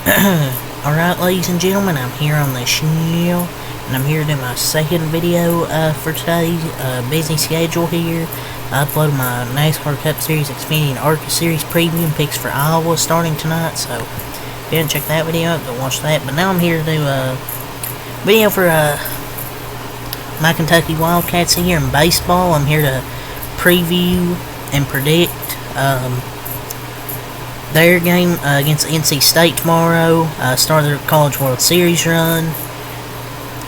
Alright, ladies and gentlemen, I'm here on the channel, and I'm here to do my second video for today's busy schedule here. I uploaded my NASCAR Cup Series Xfinity and ARCA Series preview and picks for Iowa starting tonight, so if you haven't checked that video out, go watch that. But now I'm here to do a video for my Kentucky Wildcats here in baseball. I'm here to preview and predict their game against NC State tomorrow, start their College World Series run,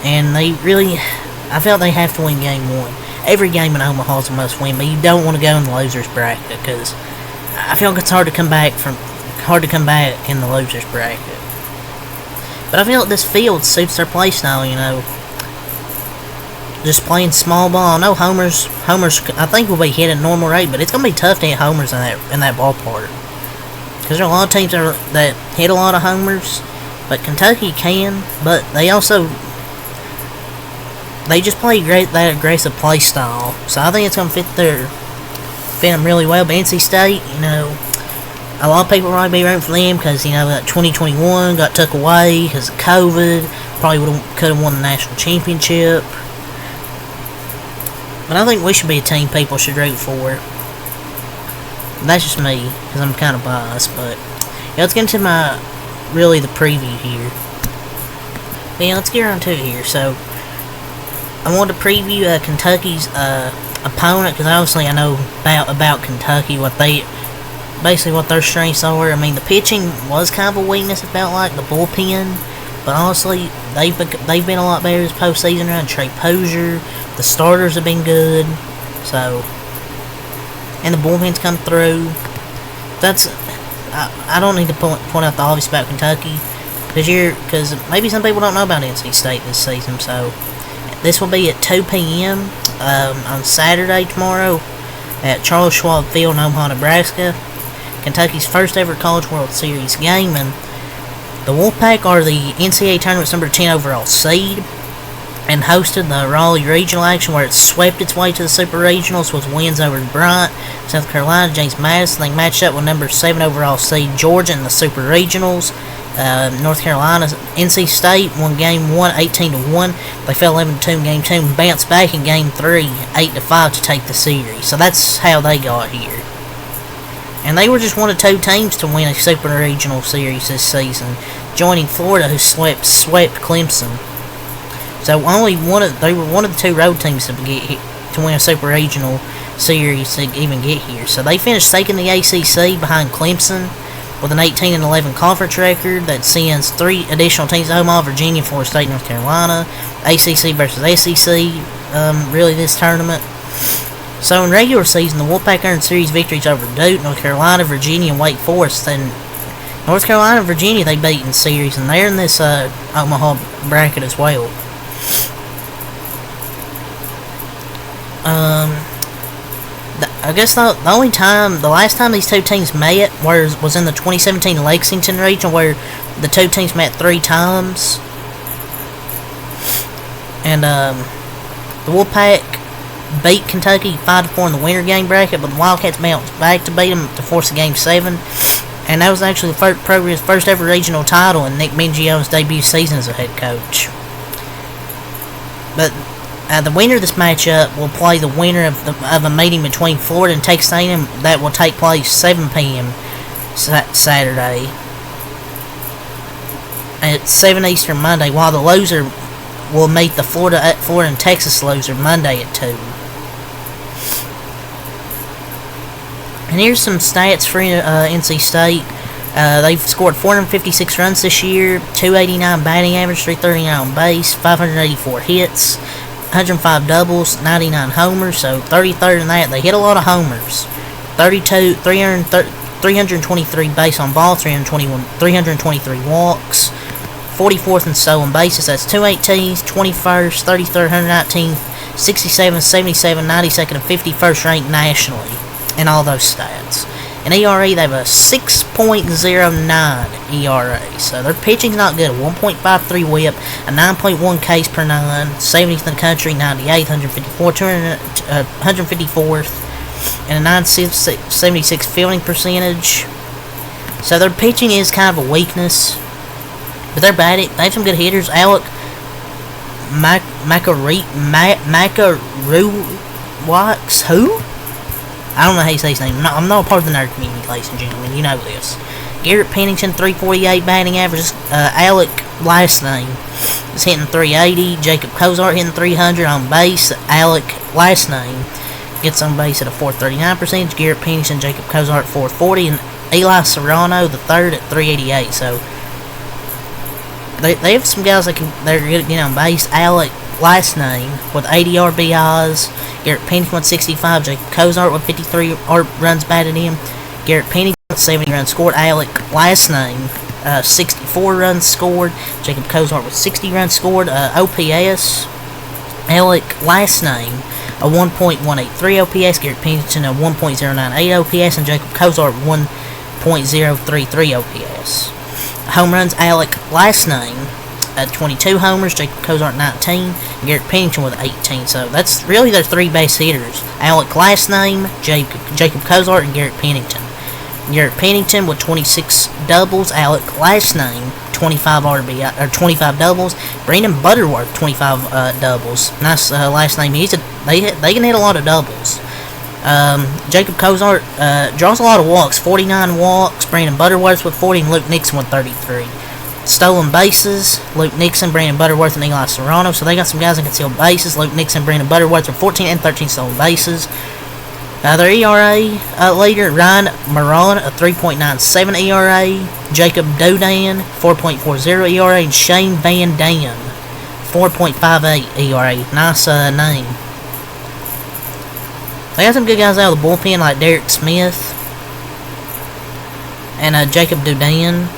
and I felt they have to win game one. Every game in Omaha is a must win, but you don't want to go in the losers bracket because I feel like it's hard to come back in the losers bracket. But I feel like this field suits their play style, you know. Just playing small ball. I know homers I think will be hit at normal rate, but it's gonna be tough to hit homers in that ballpark. Because there are a lot of teams that hit a lot of homers, but Kentucky can, but they just play that aggressive play style. So I think it's going to fit them really well. But NC State, you know, a lot of people might be rooting for them because, you know, that 2021 got took away because of COVID. Probably could have won the national championship. But I think we should be a team people should root for. That's just me, because I'm kind of biased, but yeah, let's get into the preview here. But yeah, let's get on to it here. So, I want to preview Kentucky's opponent, because obviously I know about Kentucky, basically what their strengths are. I mean, the pitching was kind of a weakness, it felt like, the bullpen, but honestly, they've been a lot better this postseason run. Trey Posier, the starters have been good, so... and the bullpen's come through. I don't need to point out the obvious about Kentucky, because maybe some people don't know about NC State this season. So this will be at 2 p.m. On Saturday tomorrow at Charles Schwab Field in Omaha, Nebraska. Kentucky's first ever College World Series game, and the Wolfpack are the NCAA tournament's number 10 overall seed, and hosted the Raleigh Regional action where it swept its way to the Super Regionals with wins over Bryant, South Carolina, James Madison. They matched up with number 7 overall seed Georgia in the Super Regionals. North Carolina, NC State won game 1 18-1. They fell 11-2 in game 2 and bounced back in game 3 8-5 to take the series. So that's how they got here. And they were just one of 2 teams to win a Super Regional series this season, joining Florida, who swept Clemson. So they were one of the 2 road teams to win a Super Regional series to even get here. So they finished second in the ACC behind Clemson with an 18-11 conference record that sends 3 additional teams: Omaha, Virginia, Florida State, North Carolina. ACC versus SEC, really this tournament. So in regular season, the Wolfpack earned series victories over Duke, North Carolina, Virginia, and Wake Forest. And North Carolina and Virginia they beat in series, and they're in this Omaha bracket as well. I guess the last time these 2 teams met was in the 2017 Lexington region, where the 2 teams met 3 times. And the Wolfpack beat Kentucky 5-4 in the winter game bracket, but the Wildcats bounced back to beat them to force a game 7. And that was actually the program's first ever regional title in Nick Mingio's debut season as a head coach. But the winner of this matchup will play the winner of a meeting between Florida and Texas A&M that will take place 7 p.m. Saturday at 7 Eastern Monday, while the loser will meet the Florida and Texas loser Monday at 2. And here's some stats for NC State. They've scored 456 runs this year, 289 batting average, 339 on base, 584 hits, 105 doubles, 99 homers, so 33rd in that. They hit a lot of homers. 323 base on ball, 323 walks, 44th in stolen bases. That's 218th, 21st, 33rd, 119th, 67th, 77th, 92nd, and 51st ranked nationally in all those stats. In ERA, they have a 6.09 ERA, so their pitching's not good. A 1.53 whip, a 9.1 Ks per 9, 70th in the country, 98th, 154th, and a 976 fielding percentage. So their pitching is kind of a weakness. But they're bad. They have some good hitters. Alec Macaruwax, who? I don't know how you say his name. I'm not a part of the nerd community, ladies and gentlemen. You know this. Garrett Pennington, 348 batting average. Alec, last name, is hitting 380. Jacob Cozart hitting 300 on base. Alec, last name, gets on base at a 439 percentage. Garrett Pennington, Jacob Cozart, 440. And Eli Serrano, the third, at 388. So, they have some guys they're good at getting on base. Alec, last name, with 80 RBIs. Garrett Pennington with 65. Jacob Cozart with 53 runs batted in. Garrett Pennington with 70 runs scored. Alec, last name, 64 runs scored. Jacob Cozart with 60 runs scored. OPS, Alec, last name, a 1.183 OPS. Garrett Pennington a 1.098 OPS. And Jacob Cozart 1.033 OPS. Home runs, Alec, last name, 22 homers. Jacob Cozart 19. And Garrett Pennington with 18. So that's really their three base hitters. Alec, last name, Jacob Cozart, and Garrett Pennington. Garrett Pennington with 26 doubles. Alec, last name, 25 RBI or 25 doubles. Brandon Butterworth, 25 doubles. Nice last name. They can hit a lot of doubles. Jacob Cozart draws a lot of walks, 49 walks. Brandon Butterworth with 40, and Luke Nixon with 33. Stolen bases, Luke Nixon, Brandon Butterworth, and Eli Serrano. So they got some guys that can steal bases. Luke Nixon, Brandon Butterworth with 14 and 13 stolen bases. Their ERA leader, Ryan Moran, a 3.97 ERA. Jacob Dodan, 4.40 ERA. And Shane Van Dam, 4.58 ERA. Nice name. They got some good guys out of the bullpen, like Derek Smith and Jacob Dodan.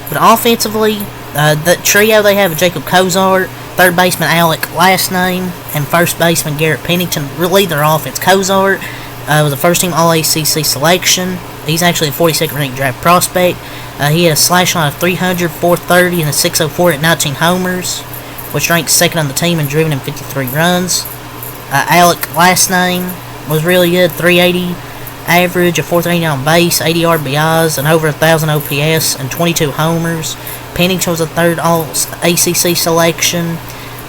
But offensively, the trio they have: Jacob Cozart, third baseman Alec, last name, and first baseman Garrett Pennington lead their offense. Cozart was a first-team All-ACC selection. He's actually a 42nd ranked draft prospect. He had a slash line of 300, 430, and a 604 at 19 homers, which ranks second on the team and driven in 53 runs. Alec, last name, was really good, 380 average, a 430 on base, 80 RBIs, and over 1,000 OPS, and 22 homers. Pennington was a third All-ACC selection.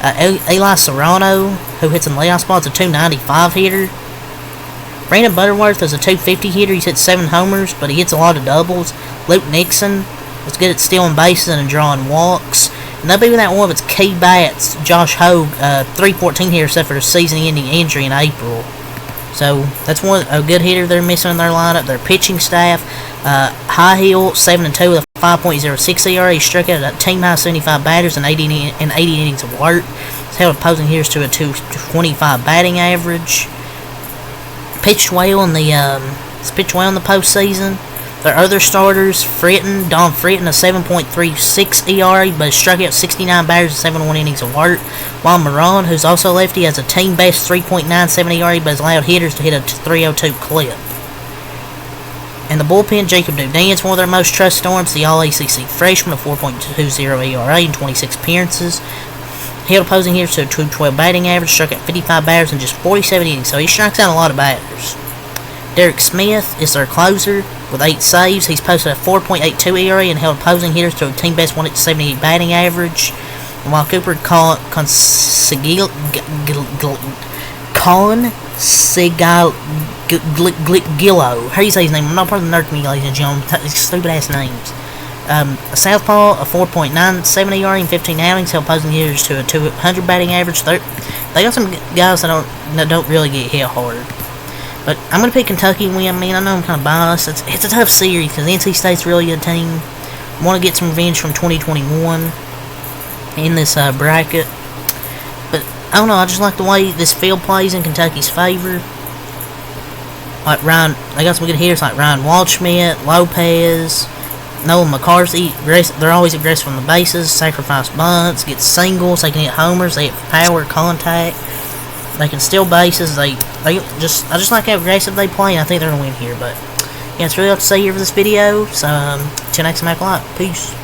Eli Serrano, who hits in layoff spots, a 295 hitter. Brandon Butterworth is a 250 hitter. He's hit 7 homers, but he hits a lot of doubles. Luke Nixon was good at stealing bases and drawing walks. And they'll be without one of its key bats, Josh Hogue, 314 hitter, except for the season-ending injury in April. So that's a good hitter they're missing in their lineup. Their pitching staff, High Hill, 7-2 with a 5.06 ERA. He struck out a team-high 75 batters and 80 innings of work. He's held opposing hitters to a 225 batting average. Pitched well in the postseason. Their other starters, Don Fritton, a 7.36 ERA, but struck out 69 batters and 71 innings of work. While Moran, who's also lefty, has a team-best 3.97 ERA, but has allowed hitters to hit a 302 clip. And the bullpen, Jacob Dodan's one of their most trusted arms, the All-ACC freshman, a 4.20 ERA in 26 appearances. Held opposing hitters to a 212 batting average, struck out 55 batters in just 47 innings, so he strikes out a lot of batters. Derek Smith is their closer with 8 saves. He's posted a 4.82 ERA and held opposing hitters to a team-best 178 batting average. And while Cooper Consiglio, how do you say his name? I'm not part of the nerd community, ladies and gentlemen. Stupid-ass names. A southpaw, a 4.97 ERA in 15 outings, held opposing hitters to a 200 batting average. They got some guys that don't really get hit hard. But I'm going to pick Kentucky to win. I mean, I know I'm kind of biased. It's a tough series because NC State's really a good team. I want to get some revenge from 2021 in this bracket. But, I don't know, I just like the way this field plays in Kentucky's favor. Like they got some good hitters like Ryan Waldschmidt, Lopez, Nolan McCarthy. They're always aggressive on the bases, sacrifice bunts, get singles, they can hit homers, they hit power, contact. They can steal bases. I just like how aggressive they play, and I think they're gonna win here. But yeah, it's really up to say here for this video. So till next time, Peace.